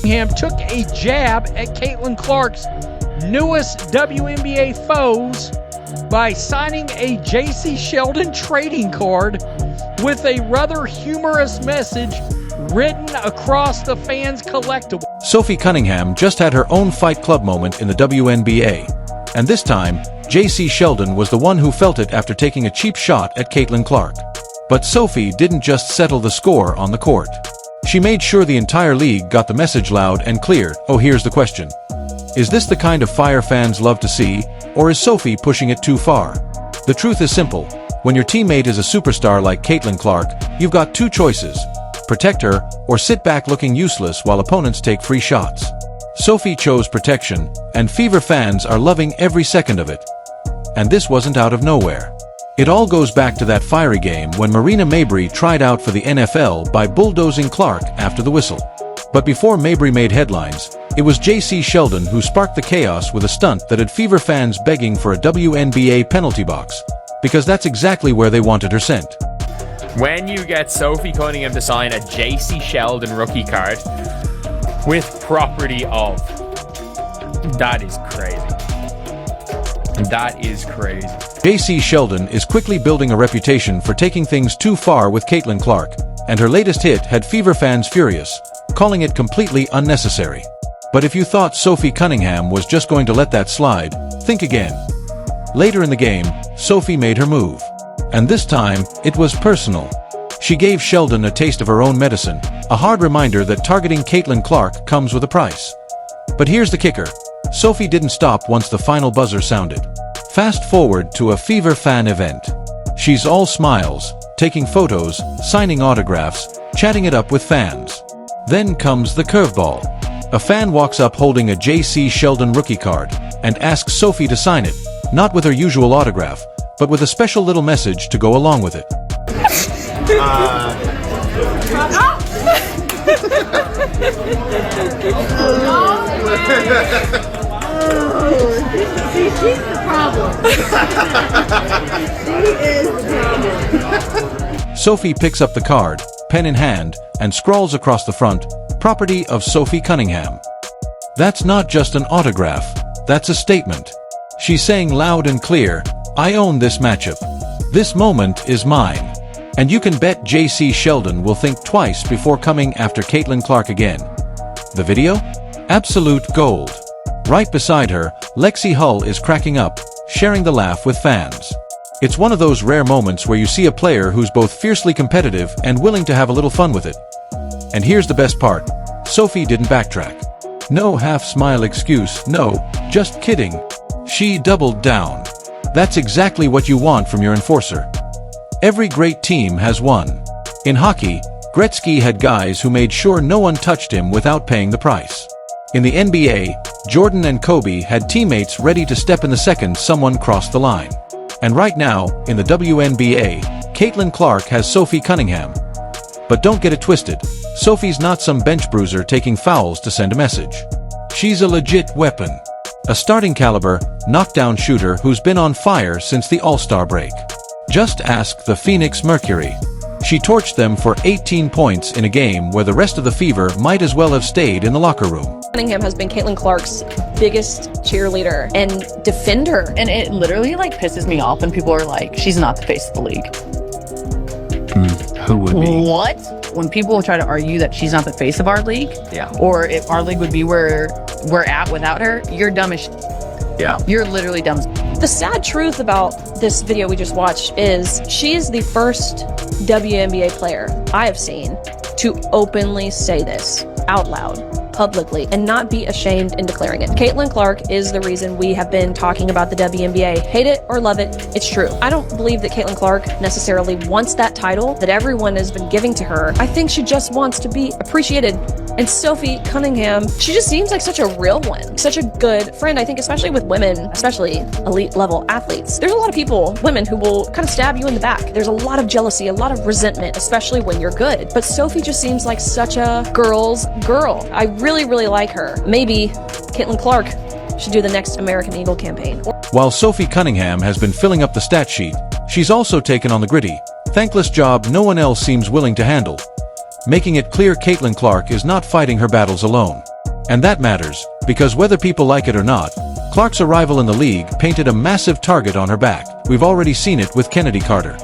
Cunningham took a jab at Caitlin Clark's newest WNBA foes by signing a Jacy Sheldon trading card with a rather humorous message written across the fans' collectible. Sophie Cunningham just had her own Fight Club moment in the WNBA, and this time, Jacy Sheldon was the one who felt it after taking a cheap shot at Caitlin Clark. But Sophie didn't just settle the score on the court. She made sure the entire league got the message loud and clear. Oh, here's the question. Is this the kind of fire fans love to see, or is Sophie pushing it too far? The truth is simple. When your teammate is a superstar like Caitlin Clark, you've got two choices. Protect her, or sit back looking useless while opponents take free shots. Sophie chose protection, and Fever fans are loving every second of it. And this wasn't out of nowhere. It all goes back to that fiery game when Marina Mabrey tried out for the NFL by bulldozing Clark after the whistle. But before Mabrey made headlines, it was Jacy Sheldon who sparked the chaos with a stunt that had Fever fans begging for a WNBA penalty box, because that's exactly where they wanted her sent. When you get Sophie Cunningham to sign a Jacy Sheldon rookie card with property of, that is crazy. That is crazy. Jacy Sheldon is quickly building a reputation for taking things too far with Caitlin Clark, and her latest hit had Fever fans furious, calling it completely unnecessary. But if you thought Sophie Cunningham was just going to let that slide, think again. Later in the game, Sophie made her move. And this time, it was personal. She gave Sheldon a taste of her own medicine, a hard reminder that targeting Caitlin Clark comes with a price. But here's the kicker. Sophie didn't stop once the final buzzer sounded. Fast forward to a Fever fan event. She's all smiles, taking photos, signing autographs, chatting it up with fans. Then comes the curveball. A fan walks up holding a Jacy Sheldon rookie card and asks Sophie to sign it, not with her usual autograph, but with a special little message to go along with it. See, she's the problem. She is the problem. Sophie picks up the card, pen in hand, and scrawls across the front, "Property of Sophie Cunningham." That's not just an autograph, that's a statement. She's saying loud and clear, "I own this matchup. This moment is mine." And you can bet Jacy Sheldon will think twice before coming after Caitlin Clark again. The video? Absolute gold. Right beside her, Lexi Hull is cracking up, sharing the laugh with fans. It's one of those rare moments where you see a player who's both fiercely competitive and willing to have a little fun with it. And here's the best part. Sophie didn't backtrack. No half-smile excuse, no, just kidding. She doubled down. That's exactly what you want from your enforcer. Every great team has one. In hockey, Gretzky had guys who made sure no one touched him without paying the price. In the NBA, Jordan and Kobe had teammates ready to step in the second someone crossed the line. And right now, in the WNBA, Caitlin Clark has Sophie Cunningham. But don't get it twisted. Sophie's not some bench bruiser taking fouls to send a message. She's a legit weapon. A starting caliber, knockdown shooter who's been on fire since the All-Star break. Just ask the Phoenix Mercury. She torched them for 18 points in a game where the rest of the Fever might as well have stayed in the locker room. Cunningham has been Caitlin Clark's biggest cheerleader and defender. And it literally pisses me off when people are like, she's not the face of the league. Who would be? What? When people try to argue that she's not the face of our league, Yeah. or if our league would be where we're at without her, you're dumb as Yeah. You're literally dumb. The sad truth about this video we just watched is she is the first WNBA player I have seen to openly say this out loud, publicly, and not be ashamed in declaring it. Caitlin Clark is the reason we have been talking about the WNBA. Hate it or love it, it's true. I don't believe that Caitlin Clark necessarily wants that title that everyone has been giving to her. I think she just wants to be appreciated. And Sophie Cunningham, she just seems like such a real one, such a good friend. I think especially with women, especially elite level athletes, there's a lot of people, women, who will kind of stab you in the back. There's a lot of jealousy, a lot of resentment, especially when you're good. But Sophie just seems like such a girl's girl. I really, really like her. Maybe Caitlin Clark should do the next American Eagle campaign. While Sophie Cunningham has been filling up the stat sheet, she's also taken on the gritty, thankless job no one else seems willing to handle, making it clear Caitlin Clark is not fighting her battles alone. And that matters, because whether people like it or not, Clark's arrival in the league painted a massive target on her back. We've already seen it with Kennedy Carter,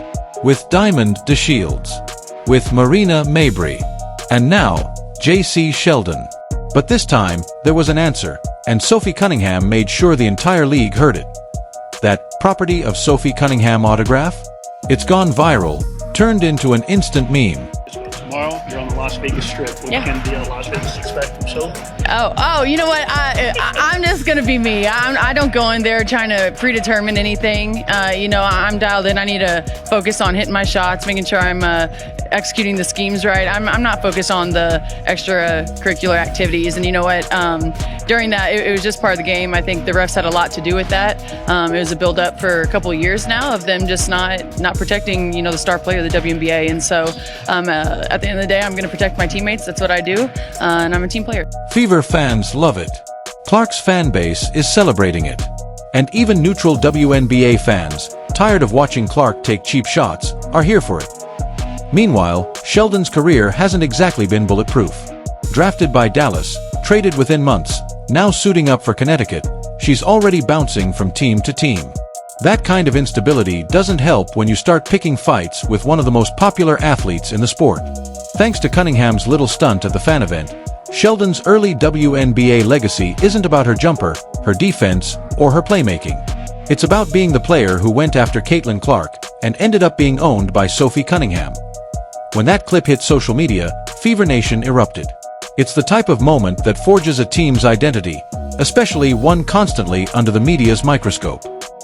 with Diamond DeShields, with Marina Mabrey, and now Jacy Sheldon. But this time, there was an answer, and Sophie Cunningham made sure the entire league heard it. That property of Sophie Cunningham autograph? It's gone viral, turned into an instant meme. Tomorrow, you're on the Las Vegas Strip. What can the Las Vegas expect from Sophie? Oh, you know what? I'm just gonna be me. I don't go in there trying to predetermine anything. I'm dialed in. I need to focus on hitting my shots, making sure I'm executing the schemes right. I'm not focused on the extracurricular activities. And you know what? During that, it was just part of the game. I think the refs had a lot to do with that. It was a build-up for a couple of years now of them just not protecting, the star player of the WNBA. And so at the end of the day, I'm going to protect my teammates. That's what I do. And I'm a team player. Fever fans love it. Clark's fan base is celebrating it. And even neutral WNBA fans, tired of watching Clark take cheap shots, are here for it. Meanwhile, Sheldon's career hasn't exactly been bulletproof. Drafted by Dallas, traded within months, now suiting up for Connecticut, she's already bouncing from team to team. That kind of instability doesn't help when you start picking fights with one of the most popular athletes in the sport. Thanks to Cunningham's little stunt at the fan event, Sheldon's early WNBA legacy isn't about her jumper, her defense, or her playmaking. It's about being the player who went after Caitlin Clark and ended up being owned by Sophie Cunningham. When that clip hit social media, Fever Nation erupted. It's the type of moment that forges a team's identity, especially one constantly under the media's microscope.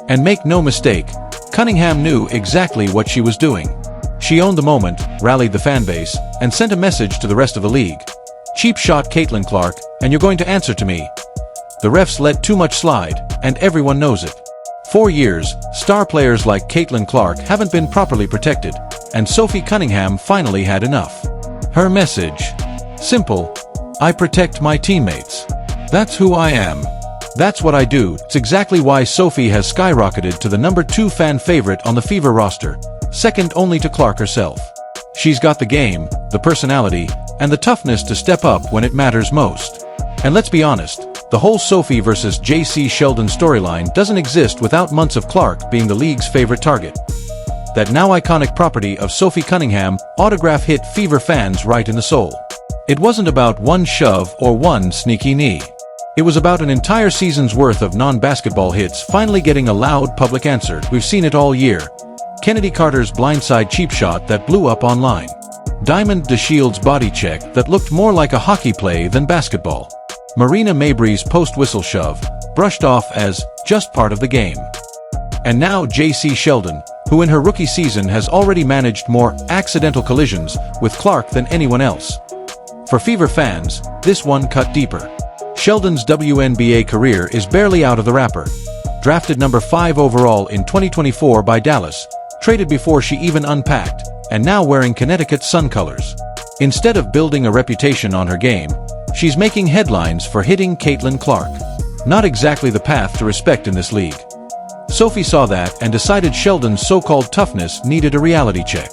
And make no mistake, Cunningham knew exactly what she was doing. She owned the moment, rallied the fan base, and sent a message to the rest of the league. Cheap shot Caitlin Clark, and you're going to answer to me. The refs let too much slide, and everyone knows it. For years, star players like Caitlin Clark haven't been properly protected, and Sophie Cunningham finally had enough. Her message: simple. I protect my teammates. That's who I am. That's what I do. It's exactly why Sophie has skyrocketed to the #2 fan favorite on the Fever roster, second only to Clark herself. She's got the game, the personality, and the toughness to step up when it matters most. And let's be honest, the whole Sophie versus Jacy Sheldon storyline doesn't exist without months of Clark being the league's favorite target. That now iconic property of Sophie Cunningham autograph hit Fever fans right in the soul. It wasn't about one shove or one sneaky knee. It was about an entire season's worth of non-basketball hits finally getting a loud public answer. We've seen it all year. Kennedy Carter's blindside cheap shot that blew up online. Diamond DeShields' body check that looked more like a hockey play than basketball. Marina Mabrey's post-whistle shove, brushed off as just part of the game. And now Jacy Sheldon, who in her rookie season has already managed more accidental collisions with Clark than anyone else. For Fever fans, this one cut deeper. Sheldon's WNBA career is barely out of the wrapper. Drafted #5 overall in 2024 by Dallas, traded before she even unpacked, and now wearing Connecticut's Sun colors. Instead of building a reputation on her game, she's making headlines for hitting Caitlin Clark. Not exactly the path to respect in this league. Sophie saw that and decided Sheldon's so-called toughness needed a reality check.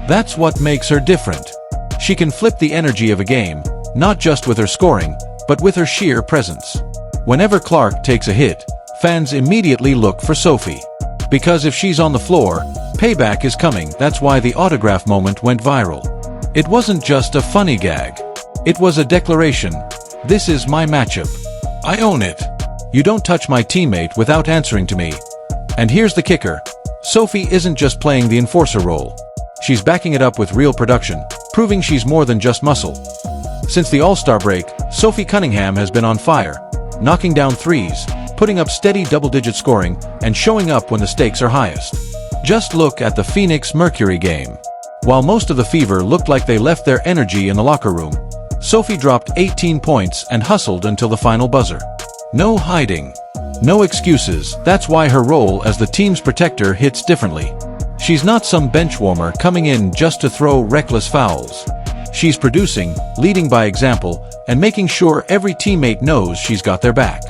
That's what makes her different. She can flip the energy of a game, not just with her scoring, but with her sheer presence. Whenever Clark takes a hit, fans immediately look for Sophie. Because if she's on the floor, payback is coming. That's why the autograph moment went viral. It wasn't just a funny gag. It was a declaration. This is my matchup. I own it. You don't touch my teammate without answering to me. And here's the kicker. Sophie isn't just playing the enforcer role. She's backing it up with real production, proving she's more than just muscle. Since the All-Star break, Sophie Cunningham has been on fire, knocking down threes, putting up steady double-digit scoring, and showing up when the stakes are highest. Just look at the Phoenix Mercury game. While most of the Fever looked like they left their energy in the locker room, Sophie dropped 18 points and hustled until the final buzzer. No hiding. No excuses. That's why her role as the team's protector hits differently. She's not some bench warmer coming in just to throw reckless fouls. She's producing, leading by example, and making sure every teammate knows she's got their back.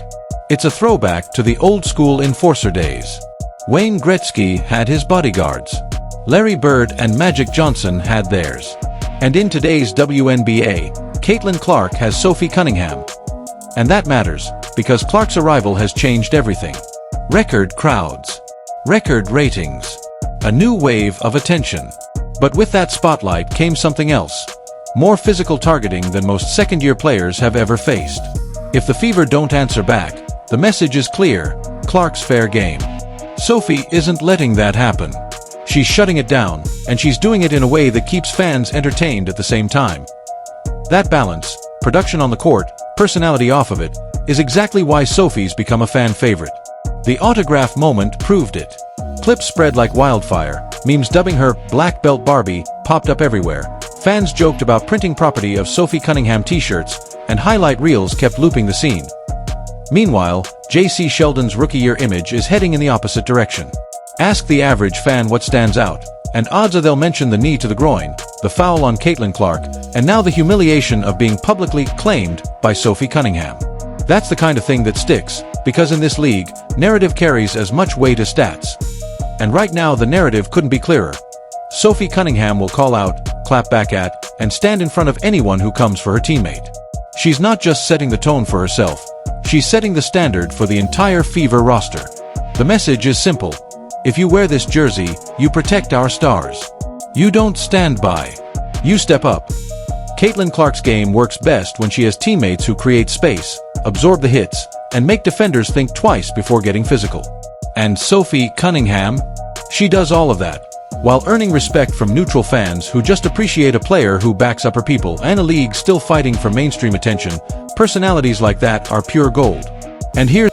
It's a throwback to the old-school enforcer days. Wayne Gretzky had his bodyguards. Larry Bird and Magic Johnson had theirs. And in today's WNBA, Caitlin Clark has Sophie Cunningham. And that matters, because Clark's arrival has changed everything. Record crowds. Record ratings. A new wave of attention. But with that spotlight came something else. More physical targeting than most second-year players have ever faced. If the Fever don't answer back, the message is clear: Clark's fair game. Sophie isn't letting that happen. She's shutting it down, and she's doing it in a way that keeps fans entertained at the same time. That balance, production on the court, personality off of it, is exactly why Sophie's become a fan favorite. The autograph moment proved it. Clips spread like wildfire, memes dubbing her Black Belt Barbie popped up everywhere, fans joked about printing property of Sophie Cunningham t-shirts, and highlight reels kept looping the scene. Meanwhile, Jacy Sheldon's rookie-year image is heading in the opposite direction. Ask the average fan what stands out, and odds are they'll mention the knee to the groin, the foul on Caitlin Clark, and now the humiliation of being publicly claimed by Sophie Cunningham. That's the kind of thing that sticks, because in this league, narrative carries as much weight as stats. And right now the narrative couldn't be clearer. Sophie Cunningham will call out, clap back at, and stand in front of anyone who comes for her teammate. She's not just setting the tone for herself, she's setting the standard for the entire Fever roster. The message is simple. If you wear this jersey, you protect our stars. You don't stand by. You step up. Caitlin Clark's game works best when she has teammates who create space, absorb the hits, and make defenders think twice before getting physical. And Sophie Cunningham? She does all of that, while earning respect from neutral fans who just appreciate a player who backs up her people, and a league still fighting for mainstream attention. Personalities like that are pure gold. And here's